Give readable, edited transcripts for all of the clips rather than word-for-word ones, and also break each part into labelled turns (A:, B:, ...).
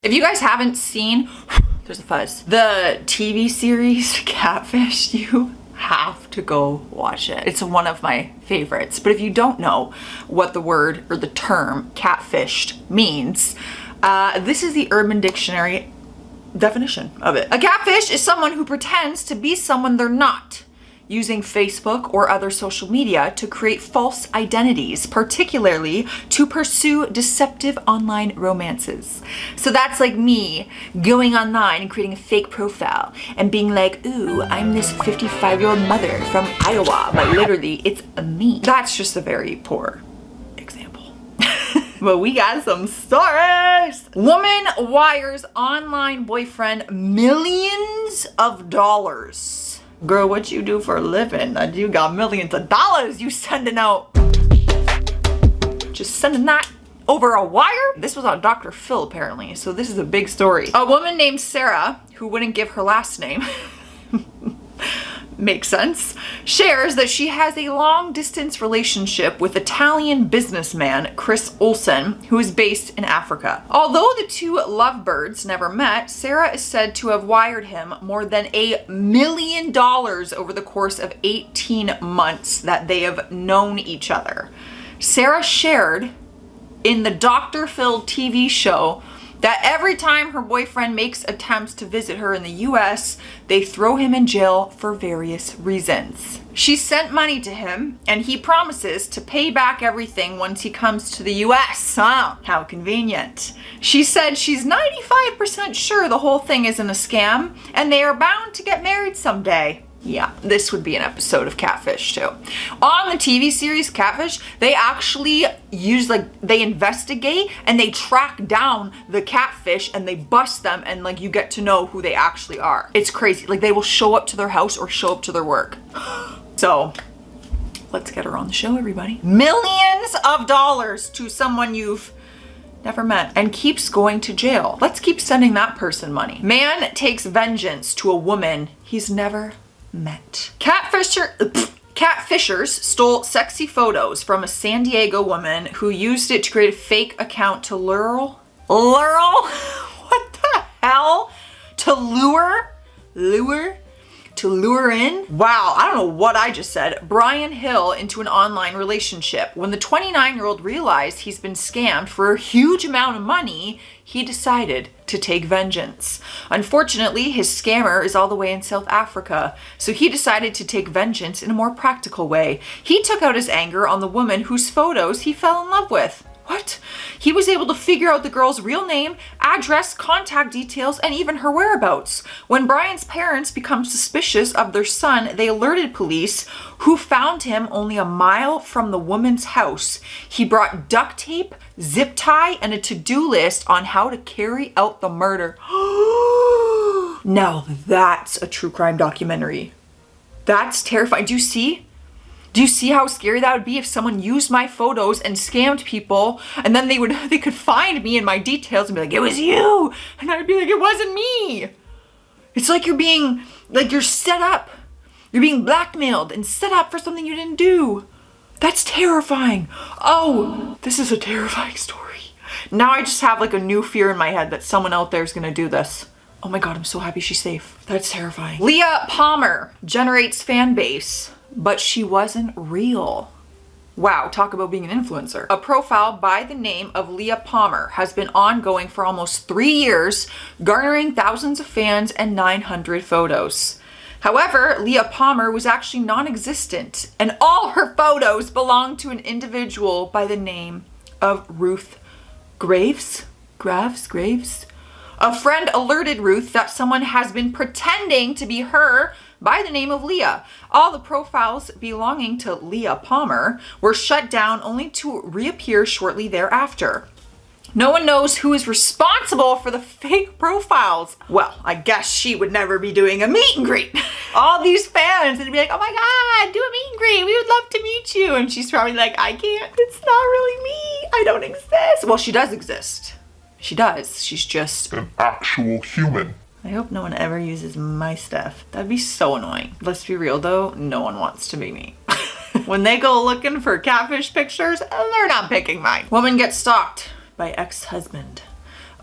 A: If you guys haven't seen, there's a fuzz, the TV series Catfish, you have to go watch it. It's one of my favorites. But if you don't know what the word or the term catfished means, this is the Urban Dictionary definition of it. A catfish is someone who pretends to be someone they're not, using Facebook or other social media to create false identities, particularly to pursue deceptive online romances. So that's like me going online and creating a fake profile and being like, ooh, I'm this 55-year-old mother from Iowa, but literally it's me. That's just a very poor example. But we got some stories. Woman wires online boyfriend millions of dollars. Girl, what you do for a living? You got millions of dollars you sending out. Just sending that over a wire? This was on Dr. Phil apparently, so this is a big story. A woman named Sarah, who wouldn't give her last name, makes sense, shares that she has a long distance relationship with Italian businessman Chris Olsen, who is based in Africa. Although the two lovebirds never met, Sarah is said to have wired him more than $1 million over the course of 18 months that they have known each other. Sarah shared in the Dr. Phil TV show that every time her boyfriend makes attempts to visit her in the US, they throw him in jail for various reasons. She sent money to him, and he promises to pay back everything once he comes to the US. Oh, how convenient. She said she's 95% sure the whole thing isn't a scam, and they are bound to get married someday. Yeah, this would be an episode of Catfish too. On the TV series Catfish, they actually they investigate and they track down the catfish and they bust them, and like you get to know who they actually are. It's crazy. Like they will show up to their house or show up to their work. So let's get her on the show, everybody. Millions of dollars to someone you've never met and keeps going to jail. Let's keep sending that person money. Man takes vengeance to a woman he's never met. Catfishers stole sexy photos from a San Diego woman who used it to create a fake account to lure? What the hell? To lure in? Wow, I don't know what I just said. Brian Hill into an online relationship. When the 29-year-old realized he's been scammed for a huge amount of money, he decided to take vengeance. Unfortunately, his scammer is all the way in South Africa, so he decided to take vengeance in a more practical way. He took out his anger on the woman whose photos he fell in love with. What? He was able to figure out the girl's real name, address, contact details, and even her whereabouts. When Brian's parents become suspicious of their son, they alerted police, who found him only a mile from the woman's house. He brought duct tape, zip tie, and a to-do list on how to carry out the murder. Now that's a true crime documentary. That's terrifying. Do you see? Do you see how scary that would be if someone used my photos and scammed people, and then they could find me and my details and be like, it was you, and I'd be like, it wasn't me. It's like you're set up. You're being blackmailed and set up for something you didn't do. That's terrifying. Oh, this is a terrifying story. Now I just have like a new fear in my head that someone out there is gonna do this. Oh my God, I'm so happy she's safe. That's terrifying. Leah Palmer generates fan base, but she wasn't real. Wow, talk about being an influencer. A profile by the name of Leah Palmer has been ongoing for almost 3 years, garnering thousands of fans and 900 photos. However, Leah Palmer was actually non-existent, and all her photos belonged to an individual by the name of Ruth Graves. A friend alerted Ruth that someone has been pretending to be her by the name of Leah. All the profiles belonging to Leah Palmer were shut down, only to reappear shortly thereafter. No one knows who is responsible for the fake profiles. Well, I guess she would never be doing a meet and greet. All these fans would be like, oh my God, do a meet and greet. We would love to meet you. And she's probably like, I can't. It's not really me. I don't exist. Well, she does exist. She does. She's just
B: an actual human.
A: I hope no one ever uses my stuff. That'd be so annoying. Let's be real though, no one wants to be me. When they go looking for catfish pictures, they're not picking mine. Woman gets stalked by ex-husband.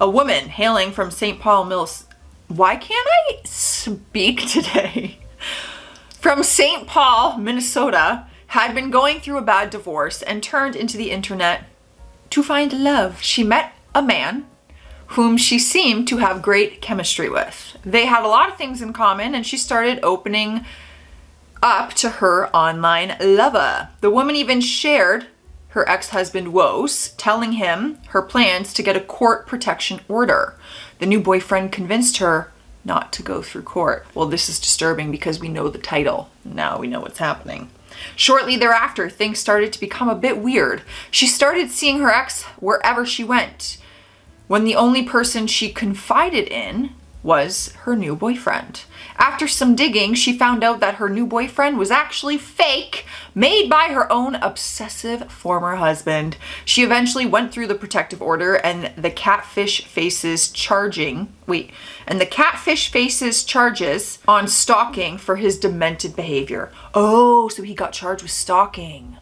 A: A woman hailing from St. Paul Mills. Why can't I speak today? From St. Paul, Minnesota, had been going through a bad divorce and turned into the internet to find love. She met a man whom she seemed to have great chemistry with. They had a lot of things in common, and she started opening up to her online lover. The woman even shared her ex-husband woes, telling him her plans to get a court protection order. The new boyfriend convinced her not to go through court. Well, this is disturbing because we know the title. Now we know what's happening. Shortly thereafter, things started to become a bit weird. She started seeing her ex wherever she went, when the only person she confided in was her new boyfriend. After some digging, she found out that her new boyfriend was actually fake, made by her own obsessive former husband. She eventually went through the protective order, and the catfish faces charges on stalking for his demented behavior. Oh, so he got charged with stalking.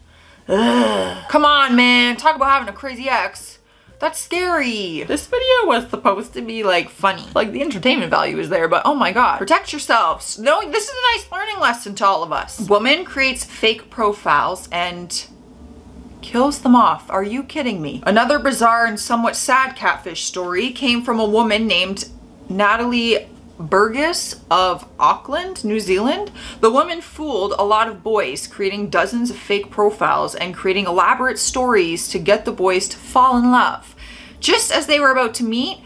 A: Ugh. Come on, man. Talk about having a crazy ex. That's scary. This video was supposed to be like funny. Like the entertainment value is there, but oh my God. Protect yourselves. No, this is a nice learning lesson to all of us. Woman creates fake profiles and kills them off. Are you kidding me? Another bizarre and somewhat sad catfish story came from a woman named Natalie Burgess of Auckland, New Zealand. The woman fooled a lot of boys, creating dozens of fake profiles and creating elaborate stories to get the boys to fall in love. Just as they were about to meet,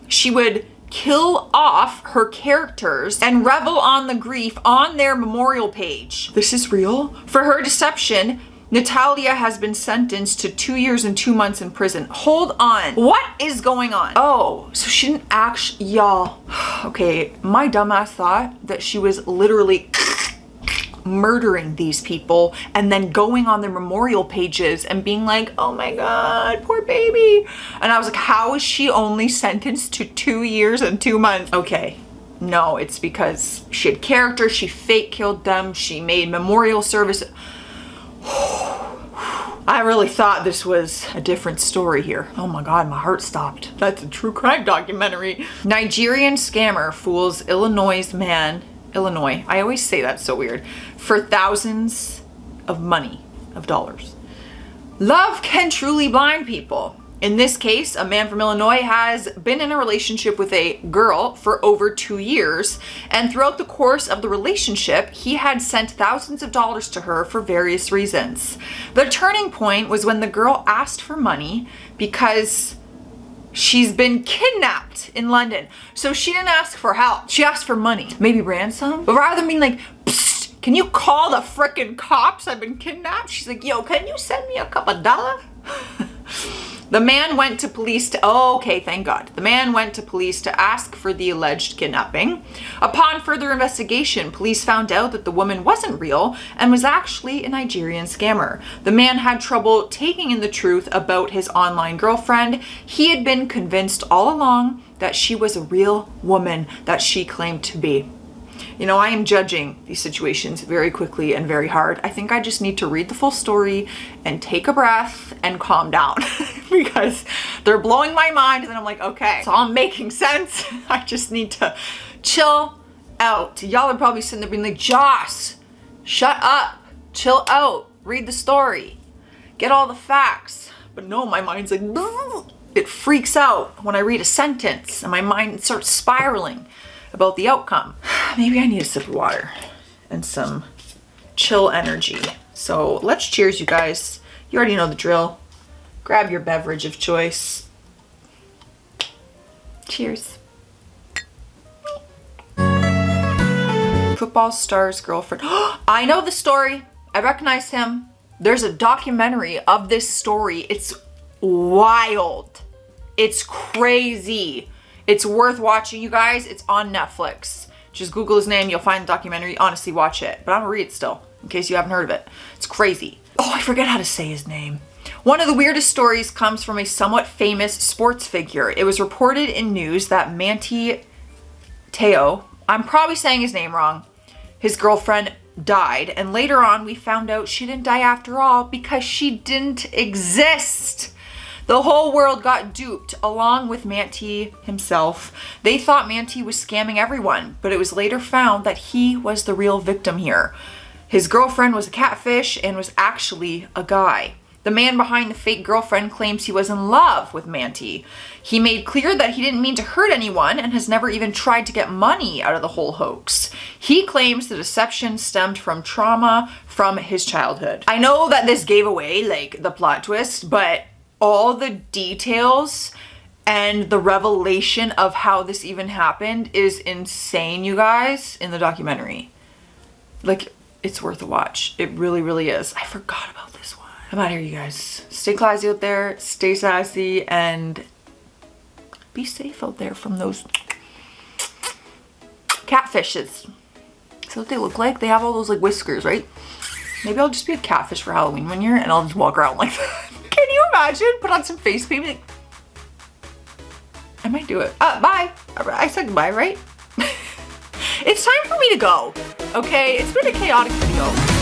A: she would kill off her characters and revel on the grief on their memorial page. This is real? For her deception, Natalia has been sentenced to 2 years and 2 months in prison. Hold on. What is going on? Oh, so she didn't actually, y'all. Okay, my dumbass thought that she was literally murdering these people and then going on their memorial pages and being like, oh my God, poor baby. And I was like, how is she only sentenced to 2 years and 2 months? Okay. No, it's because she had character, she fake killed them, she made memorial service. I really thought this was a different story here. Oh my God, my heart stopped. That's a true crime documentary. Nigerian scammer fools Illinois man, I always say that so weird, for thousands of dollars. Love can truly blind people. In this case, a man from Illinois has been in a relationship with a girl for over 2 years, and throughout the course of the relationship, he had sent thousands of dollars to her for various reasons. The turning point was when the girl asked for money because she's been kidnapped in London. So she didn't ask for help, she asked for money. Maybe ransom? But rather than being like, psst, can you call the frickin' cops? I've been kidnapped. She's like, yo, can you send me a couple dollars? The man went to police thank God. The man went to police to ask for the alleged kidnapping. Upon further investigation, police found out that the woman wasn't real and was actually a Nigerian scammer. The man had trouble taking in the truth about his online girlfriend. He had been convinced all along that she was a real woman that she claimed to be. You know, I am judging these situations very quickly and very hard. I think I just need to read the full story and take a breath and calm down because they're blowing my mind and I'm like, okay, it's all making sense. I just need to chill out. Y'all are probably sitting there being like, Joss, shut up, chill out, read the story, get all the facts. But no, my mind's like, it freaks out when I read a sentence and my mind starts spiraling about the outcome. Maybe I need a sip of water and some chill energy. So let's cheers, you guys. You already know the drill. Grab your beverage of choice. Cheers. Football star's girlfriend. I know the story. I recognize him. There's a documentary of this story. It's wild. It's crazy. It's worth watching, you guys. It's on Netflix. Just Google his name, you'll find the documentary. Honestly, watch it. But I'm gonna read it still, in case you haven't heard of it. It's crazy. Oh, I forget how to say his name. One of the weirdest stories comes from a somewhat famous sports figure. It was reported in news that Manti Teo, I'm probably saying his name wrong, his girlfriend died. And later on, we found out she didn't die after all because she didn't exist. The whole world got duped, along with Manti himself. They thought Manti was scamming everyone, but it was later found that he was the real victim here. His girlfriend was a catfish and was actually a guy. The man behind the fake girlfriend claims he was in love with Manti. He made clear that he didn't mean to hurt anyone and has never even tried to get money out of the whole hoax. He claims the deception stemmed from trauma from his childhood. I know that this gave away like the plot twist, but all the details and the revelation of how this even happened is insane, you guys, in the documentary. Like, it's worth a watch. It really, really is. I forgot about this one. I'm out of here, you guys. Stay classy out there, stay sassy, and be safe out there from those catfishes. That's what they look like. They have all those like whiskers, right? Maybe I'll just be a catfish for Halloween one year and I'll just walk around like that. Can you imagine? Put on some face paint. Like, I might do it. Bye. I said goodbye, right? It's time for me to go. Okay, it's been a chaotic video.